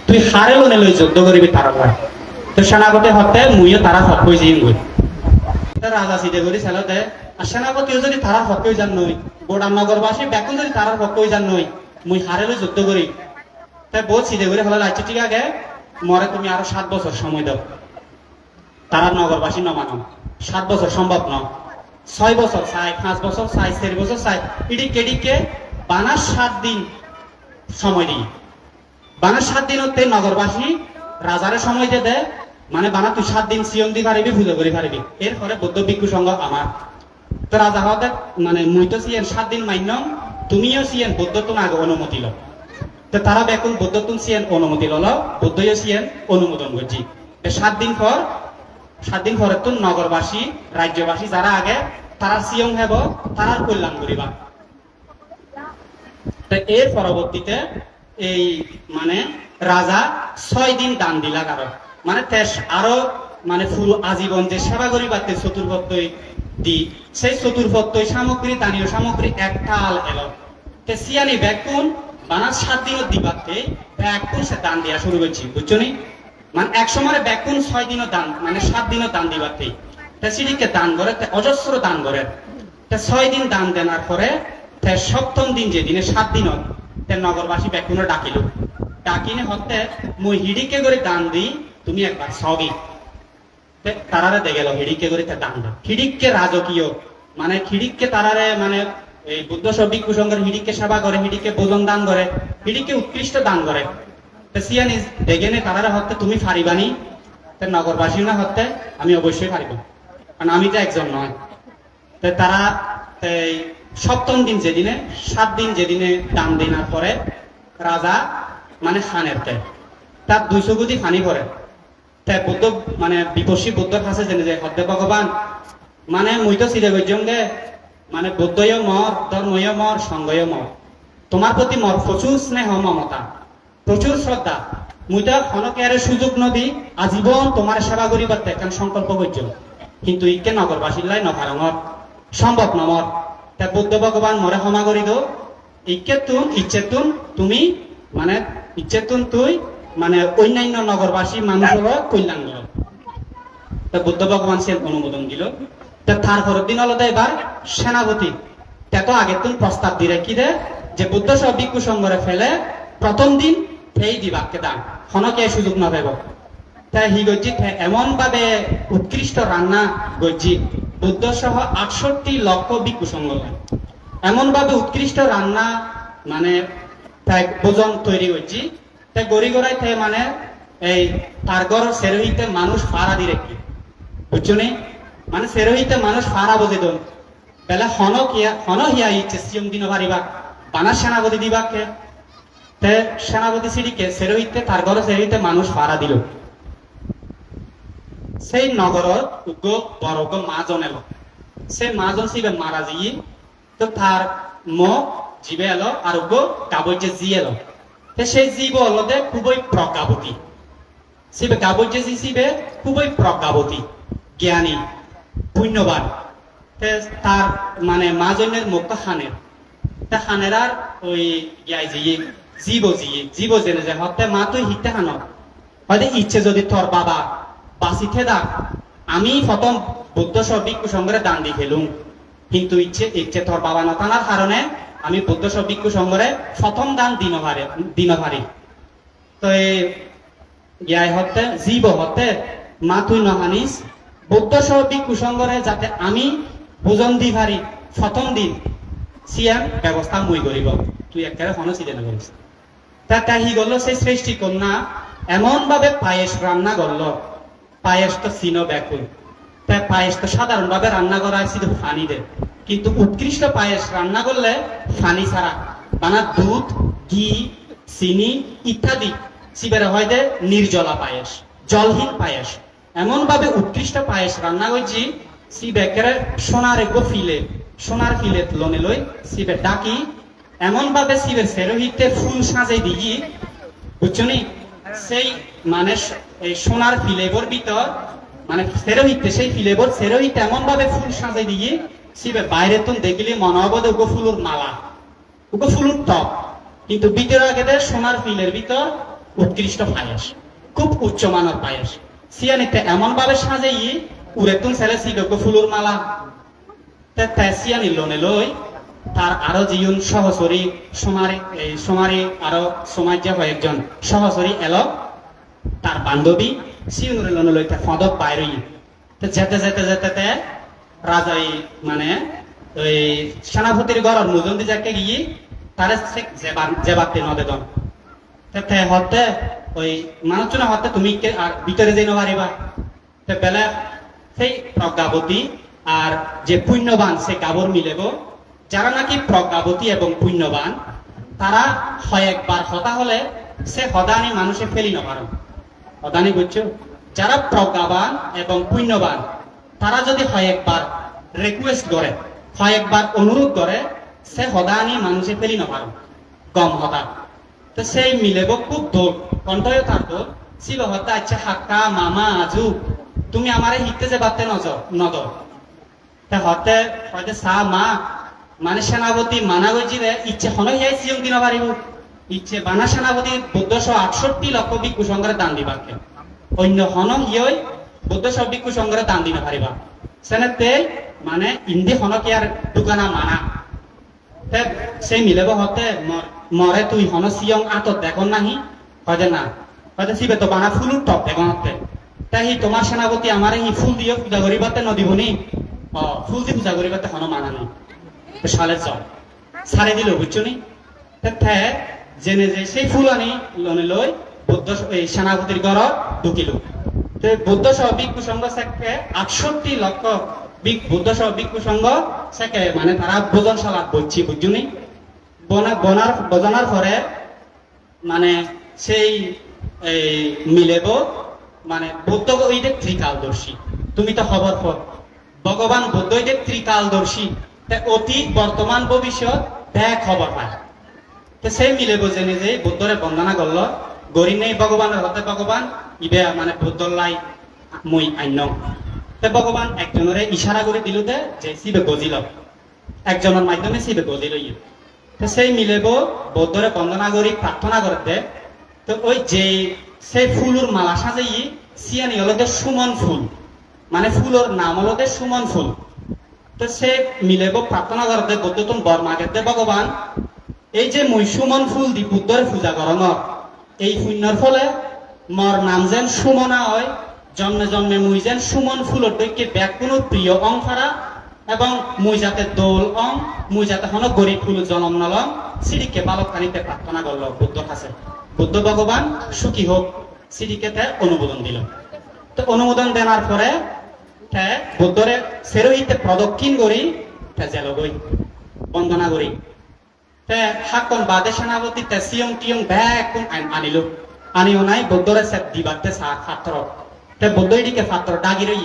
তুই হারে লোনে লই যুদ্ধ করিবি তারা তো সেনাপতি হতে মুইও তারা হক হয়ে যাই গই রাজা সিদে করি ছেলে দে আর সেনাপতিও যদি তারা হক হয়ে যান নই গোডাম নগরবাসী বেকুন যদি তারা হক হয়ে যান নই মুই হারে লই যুদ্ধ করি তাই বহুত সিদে করে হলো আচ্ছা ঠিক আছে মরে তুমি আরো 7 বছর সময় দাও তারা নগরবাসী নমানো 7 বছর সম্ভব ন 6 বছর চাই 5 বছর চাই 4 বছর চাই ইডিকে বানা 7 দিন সময় দিই বানা 7 দিন হতে নগরবাসী রাজারে সময় দিয়ে দেয় মানে বানা তুই 7 দিন সিয়ং দি পারিবি পুজো করে পারিবি এরপরে বৌদ্ধ ভিক্ষু সংঘ আমার তো রাজা হতে মানে মুই তো সিয়েন 7 দিন মান্য তুমিও সিয়েন বৌদ্ধ তো আগে অনুমতি লো তো তারা বেকুন বৌদ্ধ তুন সিয়েন অনুমতি ললো বৌদ্ধও সিয়েন অনুমোদন করছি 7 দিন পর 7 দিন পরে তো নগরবাসী রাজ্যবাসী যারা আগে তারা সিয়ং হেব তারার কল্যাণ করিবা তো এর পরবর্তীতে এই মানে রাজা 6 দিন দান দিলা কারো মানে তেজ আরো মানে ফুল আজীবন যে সেবা করিবাতে চতুর্ভক্তই দি সেই চতুর্ভক্তই সামগ্রী দানীয় সামগ্রী একটাল এলো তে সিয়ানি বেকুন বানা 7 দিনও দিবাতে বেকুন সে দান দিয়া শুরু করছি বুঝছো নি মানে এক সময় বেকুন 6 দিনও দান মানে 7 দিনও দান দিবাতে তে সিডিকে দান করে তে অজস্র দান করে তে 6 দিন দান দেনার পরে তে সপ্তম দিন যে দিনে 7 দিন তে নগরবাসী বেকুন ডাকিল ডাকিনে হতে মুই হিডিকে করে দান দিই তুমি একবার সবই তারারে দে গেল হিডিকে করে দান দে হিডিককে রাজকীয় মানে হিডিককে তারারে মানে এই বুদ্ধ সবিক কুসংগের হিডিককে সেবা করে হিডিককে ভোজন দান করে হিডিককে উৎকৃষ্ট দান করে তো সিয়ানি দেখেনে তারারে হতে তুমি ফারিবানি তো নগরবাসী না হতে আমি অবশ্যই ফারিব কারণ আমি তো একজন নয় তো তারা এই সপ্তম দিন যেদিনে 7 দিন যেদিনে দান দেনার পরে রাজা মানে খানের তার 200 গুটি ফানি করে তাই বুদ্ধ মানে বিপসী বুদ্ধর কাছে জেনে যায় হদ্দে ভগবান মানে মুই তো সিধে গজ্জঙ্গে মানে বুদ্ধয় মর ধর্ময় মর সঙ্গয় মর তোমার প্রতি মর প্রচুর স্নেহ মমতা প্রচুর শ্রদ্ধা মুই তো ক্ষণকের সুযোগ নদী আজীবন তোমার সেবা করিবার কেন সংকল্প করছ কিন্তু ইকে নগরবাসীর লাই নভারঙর সম্ভব নমর তাই বুদ্ধ ভগবান মরে ক্ষমা করি দো ইচ্ছেতুন তুমি মানে ইচ্ছেতুন তুই মানে অন্যান্য নগরবাসী মানুষের কল্যাণ করো তা বুদ্ধ ভগবান সে অনুমোদন দিল তা তারপরের দিন হলো এবার সেনাপতি তা তো আগের দিন প্রস্তাব দিয়ে কি দে যে বুদ্ধ সব ভিক্ষু সংঘরে ফেলে প্রথম দিন সেই দিবাকে দান ক্ষণকে সুযোগ না পাব তাই হি গজ্জি এমন ভাবে উৎকৃষ্ট রান্না গজ্জি বুদ্ধ সহ 68 লক্ষ ভিক্ষু সংঘ এমন ভাবে উৎকৃষ্ট রান্না মানে তাই ভোজন তৈরি করছি তাই গড়ি গড়াই মানে এই তার ঘর সেরোহিতে মানুষ ফাড়া দিয়ে রেখি বুঝছো নি মানে সেরোহিতে মানুষ ফাড়া বোঝে দন বেলা হন হিয়া ইচ্ছে সিয়ম দিন পারিবা বানা সেনাপতি দিবাকে তে সেনাপতি সিডিকে সেরোহিতে তার ঘর সেরোহিতে মানুষ ফাড়া দিল সেই নগরত উগ্র বড় মাজন এলো সেই মাজন সিবে মারা যাই তো তার মুখ জিবে এলো আর উগ্র কাবর যে জি এলো সেই জীব হলদে খুবই প্রজ্ঞাবতী শিবে কাবর যে শিবে খুবই প্রজ্ঞাবতী জ্ঞানী পুণ্যবান তার মানে মাজনের মুখ খানের তা খানের আর ওই ইয়াই জীব জেনে যায় হতে মা তুই হিতে খান হয়তো ইচ্ছে যদি তোর বাবা বাঁচিতে দা আমি প্রথম বুদ্ধ সবিক সংগ্রহে দান দিয়ে ফেলুম কিন্তু ইচ্ছে তোর বাবা নতানার কারণে আমি বুদ্ধ সব ভিক্ষু সংঘরে প্রথম দান দিন পারি তো ইয়াই হতে জীব হতে মা তুই নহানিস বুদ্ধ সব ভিক্ষু সংঘরে যাতে আমি ভোজন দি পারি প্রথম দিন সিয়াম ব্যবস্থা মুই করিব তুই একেবারে হন সিদেন করিস তা হি গল সেই সৃষ্টি কন্যা এমন ভাবে পায়েস রান্না করল পায়েস তো চিনো ব্যাকুল তাই পায়েস তো সাধারণ ভাবে রান্না করা হয় শুধু পানি দে কিন্তু উৎকৃষ্ট পায়েস রান্না করলে পানি ছাড়া বানা দুধ ঘি চিনি ইত্যাদি শিবেরা হয় দে নির্জলা পায়েস জলহীন পায়েস এমন ভাবে উৎকৃষ্ট পায়েস রান্না করছি শিবের সোনার ফিলে লোনে লই শিবে ডাকি এমন ভাবে শিবের সেরোহিতে ফুল সাজাই দিই বুঝছো নি সেই মানে এই সোনার ফিলেবর ভিতর মানে সেরোহিতে সেই ফিলেবর সেরোহিতে এমন ভাবে ফুল সাজাই দিয়ে শিবে বাইরে তো দেখিলে মনে হবে ওগো ফুলুর মালা ওগো ফুলুর টপ কিন্তু ভিতরে আগে সোনার ফিলের ভিতর উৎকৃষ্ট পায়েস, খুব উচ্চমানের পায়েস। সিয়ানিতে এমন ভাবে সাজাই উড়েতুন ছেলে সিগক ফুলুর মালা সিয়ানি লোনে লই তার আরো জিউন সহচরী সোমারি আরো সমাজ কয়েকজন সহচরী এলো তার বান্ধবী সিউনুরে লোনে লই ফদক বাইরে যেতে যেতে যেতে রাজাই মানে ওই সেনাপতির ঘরের মুজন্দি যাকে গিয়ে তারা জেবাতে নদেদন হতে ওই মানুষজন হতে তুমি আর ভিতরে যাই নারিবা বেলা সেই প্রজ্ঞাবতী আর যে পুণ্যবান সে গাবর মিলেব যারা নাকি প্রজ্ঞাবতী এবং পুণ্যবান তারা হয় একবার হতা হলে সে হদানি মানুষে ফেলি নপার হদানি বুঝছো যারা প্রজ্ঞাবান এবং পুণ্যবান তারা যদি হয় একবার রিকোয়েস্ট করে হয় একবার অনুরোধ করে সে হদানি মানুষে ফেলি নপার গম হতা তো সেই মিলেব খুব দৌড় কণ্ঠয় তার দৌড় শিব হত্যা আচ্ছা হাক্কা মামা আজু তুমি আমারে হিতে যে বাতে নদ হতে হয়তো সা মা মানে সেনাপতি মানা গেছি রে ইচ্ছে হন যাই সিয়ং দিন পারিব ইচ্ছে বানা সেনাপতি ১২৬৮ লক্ষ ভিক্ষু সংঘরে দান দিবাকে অন্য হন হিয়ই ১২০০ ভিক্ষু সংঘরে দান দিন পারিবা সেনেতে মানে ইন্দি হনকে আর দোকানা মানা সেই মিলেব হতে মরে তুই হন সিয়ং আতত দেখন নাহি হয়তো না হয়তো শিবে তো বানা ফুলুর টপ দেখন হতে তাই তোমার সেনাপতি আমার হি ফুল দিয়ে পূজা করিবাতে নদিবনি ফুল দিয়ে পূজা করিবাতে হন মানা নেই সালের চল সারে দিল বুঝছো নি জেনে যে সেই ফুল আনি লনে লই বৌদ্ধ সেনাপতির ঘর ঢুকিল বৌদ্ধ সহ ভিক্ষু সংঘ সেকে ৬৮ লক্ষ বৌদ্ধ সহ ভিক্ষু সংঘ সেকে মানে তারা ভোজনশালা বলছি বুঝছো নি বজনার পরে মানে সেই মিলেব মানে বৌদ্ধ ওইদের ত্রিকালদর্শী তুমি তো খবর পর ভগবান বুদ্ধ ওইদের ত্রিকালদর্শী অতীত বর্তমান ভবিষ্যৎ ব্যাগ খবর পায় তো সেই মিলেব জেনে যে বুদ্ধরে বন্দনা করলো গরি নেই ভগবানের হতে ভগবান ইবে মানে বুদ্ধর লাই মই আইন তো ভগবান একজনের ইশারা করে দিল যে শিবে গজিল একজনের মাধ্যমে শিবে গজিল তো সেই মিলেব বৌদ্ধরে বন্দনা করি প্রার্থনা করতে তো ওই যে সেই ফুলুর মালা সাজাই সিয়ানি হলো সুমন ফুল মানে ফুলের নাম হলো সুমন ফুল তো সে মিলেব প্রার্থনা করতে বৌদ্ধ তুমি বর্মাকে ভগবান এই যে মই সুমন ফুল দি বুদ্ধরে পূজা করন এই পুণ্যর ফলে মর নাম যেন সুমনা হয় জন্মে জন্মে মুই যেন সুমন ফুলের দৈকে ব্যাগ কোনো প্রিয় অং ফারা এবং মুই যাতে দোল অং মুই যাতে হন গরিব ফুল জনম নলম সিঁড়িকে বালকখানিতে প্রার্থনা করল বুদ্ধ কাছে বুদ্ধ ভগবান সুখী হোক সিঁড়িকে অনুমোদন দিল তো অনুমোদন দেওয়ার পরে বুদ্ধরে সেরোহিতে প্রদক্ষিণ করি জেল গই বন্দনা করি হাকন বাদে সেনাপতি সিয়ং টিয়ং ব্যাগ আনিল আনিও নাই বুদ্ধরে সে দিবাতে পাত্র বুদ্ধ এদিকে পাত্র ডাগি রই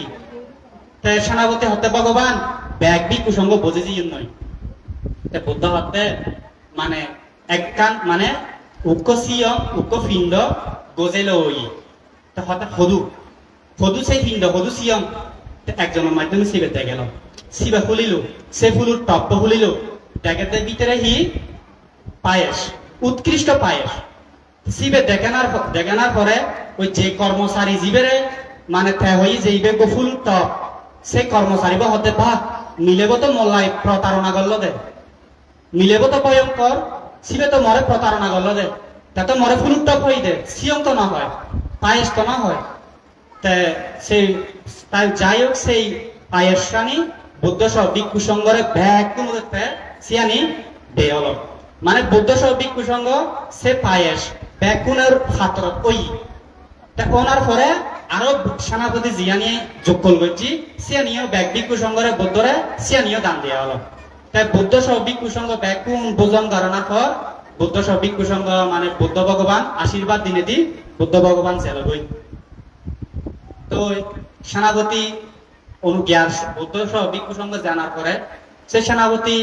সেনাপতি হতে ভগবান ব্যাগ বি কুসঙ্গ বোঝে যে নয় বুদ্ধ হতে মানে একখান মানে উক্ক সিয়ং উক্ক ফিন্দ গজেল ওই হতে হদু সেই ফিন্দ হদু সিয়ং একজনের মাধ্যমে শিবে গেল শিবে খুলিল সে ফুলুর টপ খুলিল দেখে ভিতরে হি পায়েস উৎকৃষ্ট পায়েস শিবে দেখানোর পরে ওই যে কর্মচারী জীবেরে মানে হই যে ইবে ফুল টপ সে কর্মচারী বা হতে বা মিলেব তো মল্লাই প্রতারণা করল দে মিলেব তো ভয়ঙ্কর শিবে তো মরে প্রতারণা করল দে তা তো মরে ফুলুর টপ হই দে সিয়ং তো না হয় পায়েস তো না হয় সেই তাই যাই হোক সেই পায়েস রানী বুদ্ধ সহ ভিক্ষু সংঘরে ব্যাগ কোনো সিয়ানি দেয়ল মানে বুদ্ধ সহ ভিক্ষু সংঘ সে পায়েস ব্যাগ কোনের ফাতর ওই ওনার পরে আরো সেনাপতি জিয়ানি যোগ করছি সিয়ানিও ব্যাগ ভিক্ষু সংঘরে বুদ্ধরে সিয়ানিও দান দেওয়া হলো তাই বুদ্ধ সহ ভিক্ষু সংঘ ব্যাগ কোন ভোজন করানোর পর বুদ্ধ সহ ভিক্ষু সংঘ মানে বুদ্ধ ভগবান আশীর্বাদ দিনে দি বুদ্ধ ভগবান চেলবই তো সেনাপতি অনুজ্ঞার বুদ্ধ সহ ভিক্ষু সংঘ জানার পরে সে সেনাপতি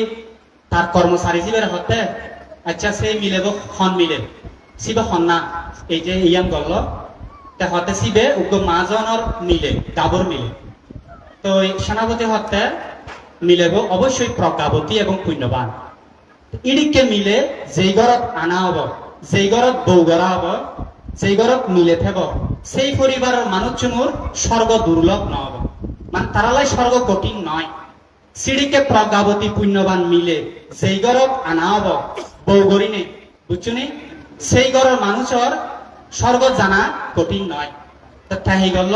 তার কর্মচারী জীবের হতে আচ্ছা সে মিলেব খন মিলে শিবে খন না এই যে ইয়ান গল হতে শিবে উগ্র মাজনের মিলে গাবর মিলে তো সেনাপতি হতে মিলেব অবশ্যই প্রজ্ঞাবতী এবং পুণ্যবান ইডিকে মিলে যেই ঘরত আনা হব যেই ঘরত বউ গড়া হব সেই ঘরত মিলে থাকব সেই পরিবারের মানুষ চুমুর স্বর্গ দুর্লভ নহব মানে তারালাই স্বর্গ কঠিন নয় সিঁড়িকে প্রজ্ঞাবতী পুণ্যবান মিলে সেই ঘরত আনা হব বউ গড়ি নেই বুঝছো নি সেই ঘরের মানুষের স্বর্গ জানা কঠিন নয় তাই গেল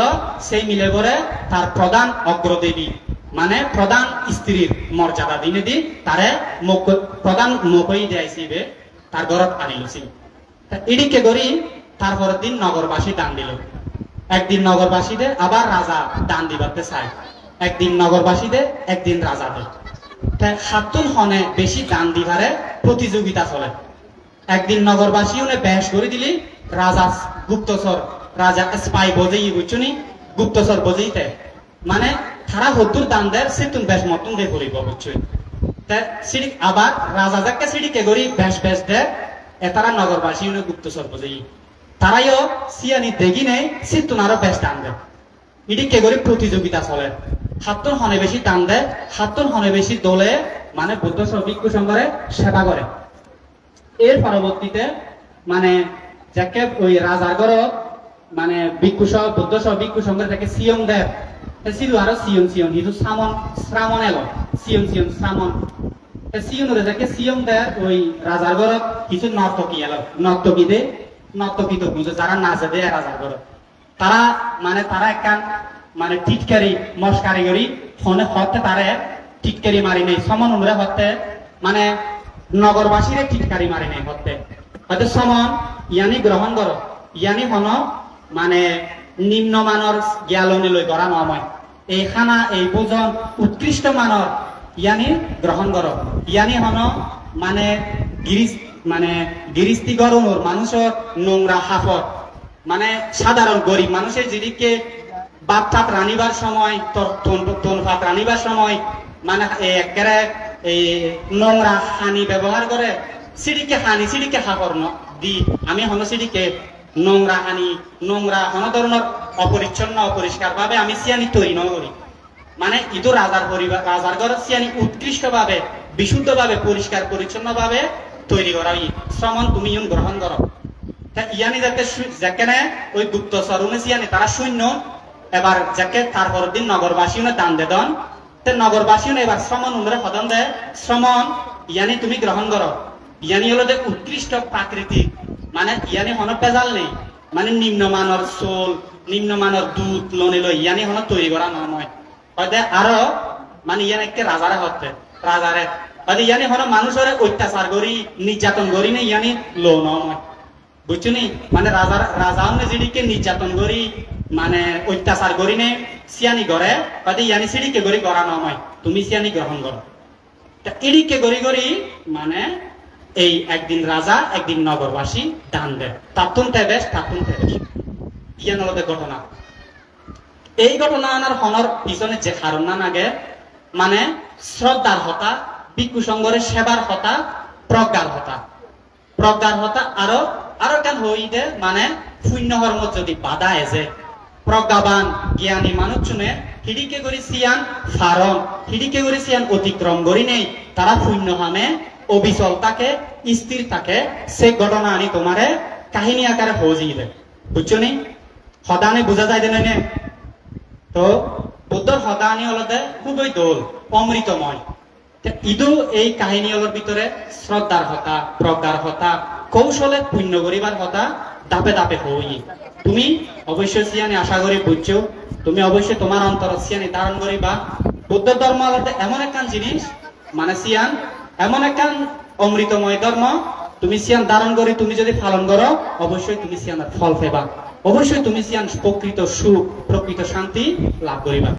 সেই মিলে করে তার প্রধান অগ্রদেবী মানে প্রধান স্ত্রীর মর্যাদা দিনে দি তারে প্রধান মুখই দিয়েছিবে তার ঘরত আনিলছিল এদিকে গড়ি তারপরের দিন নগরবাসী দান দিল একদিন নগরবাসীদের আবার রাজা দান দিবাতে চায় একদিন নগরবাসীদের একদিন রাজাদের সাতুন হনে বেশি দান দিবারে প্রতিযোগিতা চলে একদিন নগরবাসী উনি বেশ করে দিলি রাজা গুপ্তচর রাজা স্পাই বজেই বুঝছুনি গুপ্তচর বজেইতে মানে তারা হদ্দুর দান দেয় সিতুন বেশ মতন দিয়ে পড়িব বুঝছুই সিঁড়ি আবার রাজা যাকে সিঁড়িকে গড়ি বেশ বেশ দেয় এতারা নগরবাসী উনি গুপ্তচর বজেই তারাইও সিয়ানি দেখি নেই সিতুন আরো বেশ দান দেয় এদিকে গড়ি প্রতিযোগিতা চলে সাতজন হনে বেশি দান দেয় সাতজন হনে বেশি দলে মানে বুদ্ধ ভিক্ষু সংঘরে সেবা করে এর পরবর্তীতে মানে যাকে ওই রাজার ঘর মানে ভিক্ষু সহ বুদ্ধ সহ ভিক্ষু সংঘরে যাকে সিয়ং দেয় ছিল আরো সিয়ং সিয়ং হিজু শ্রামণ এলো সিয়ং সিয়ং শ্রামণ সিয়ং যাকে সিয়ং দেয় ওই রাজার ঘর কিছু নর্তকী এলো নর্তকী তো বুঝে যারা নাচে দেয় রাজার ঘর তারা মানে তারা একখান মানে টিটকারি মস্কারি করি ফোনে হতে তারে টিটকারি মারি নেই সমন অনুরে হতে মানে নগরবাসীরে টিটকারি মারি নেই হতে হয়তো সমন ইয়ানি গ্রহণ করো ইয়ানি হন মানে নিম্নমানের জ্ঞালনি লৈ করা নয় এই খানা এই ভোজন উৎকৃষ্ট মানের ইয়ানি গ্রহণ করো ইয়ানি হন মানে গিরিস্তি গরমর মানুষের নোংরা হাফত মানে সাধারণ গরিব মানুষের যেদিকে বাপ টাপ রানিবার সময় তোন ভাত রানিবার সময় মানে একেবারে এই নোংরা হানি ব্যবহার করে সিঁড়িকে হাফর দি আমি হন সিঁড়িকে নোংরা হানি নোংরা হন ধরনের অপরিচ্ছন্ন অপরিষ্কার ভাবে আমি সিয়ানি তৈরি নকরি মানে ইদু রাজার পরিবার রাজার ঘর সিয়ানি উৎকৃষ্ট ভাবে বিশুদ্ধ ভাবে পরিষ্কার পরিচ্ছন্ন ভাবে তৈরি করা শ্রমণ তুমি গ্রহণ করো ইয়ানি যাতে যেখানে ওই গুপ্তচর সিয়ানি তারা শূন্য এবার যাকে তারপর দিন নগরবাসী দান দেন নগরবাসী এবার শ্রমণ উন্নরে সদন দেয় শ্রমণ ইয়ানি তুমি গ্রহণ করো ইয়ানি হলো যে উৎকৃষ্ট প্রাকৃতিক মানে ইয়ানি হন পেজাল নেই মানে নিম্নমানের চোল নিম্নমানের দুধ লনে লই ইয়ানি হন তৈরি করা নয় হয়তো আরো মানে ইয়ানি একটা রাজারে হতে রাজারে হয়তো ইয়ানি হন মানুষের অত্যাচার করি নির্যাতন করি না ইয়ানি লো নয় বুঝছো নি মানে রাজা যেদিকে নির্যাতন করি মানে অত্যাচার করি নে সিয়ানি করে হয়তো ইয়ানি সিঁড়িকে গড়ি করা নয় তুমি সিয়ানি গ্রহণ করো এদিকে গড়ি মানে এই একদিন রাজা একদিন নগরবাসী দান দেয় তাতুন তেবেশ ইয়ান ঘটনা এই ঘটনা আনার হনর পিছনে যে কারণ না নাগে মানে শ্রদ্ধার হতা ভিক্ষু সংঘরের সেবার হতা প্রজ্ঞার হতা আরো কেন হইতে মানে শূন্য হর্ম যদি বাধা এসে প্রজ্ঞাবান জ্ঞানী মানুষ শুনে হিডিকে করি সিয়ান ফারণ হিডিকে করি সিয়ান অতিক্রম করি নেই তারা শূন্য হামে অবিচল থাকে স্থির থাকে সে ঘটনা আনি তোমারে কাহিনী আকারে হজিয়ে দেয় বুঝছো নি সদানে বোঝা যায় দেন তো বুদ্ধর সদানি হলতে খুবই দোল অমৃতময় ইদু এই কাহিনী হলোর ভিতরে শ্রদ্ধার হতা প্রজ্ঞার হতা কৌশলে পুণ্য করিবার হতা দাপে দাপে হই তুমি অবশ্যই সিয়ানি আশা করি বুঝছো তুমি অবশ্যই তোমার অন্তর সিয়ানি ধারণ করিবা বুদ্ধ ধর্ম হলতে এমন একখান জিনিস মানে সিয়ান এমন একখান অমৃতময় ধর্ম তুমি সিয়ান ধারণ করি তুমি যদি পালন করো অবশ্যই তুমি সিয়ানের ফল পেবা অবশ্যই তুমি সিয়ান প্রকৃত সুখ প্রকৃত শান্তি লাভ করিবা।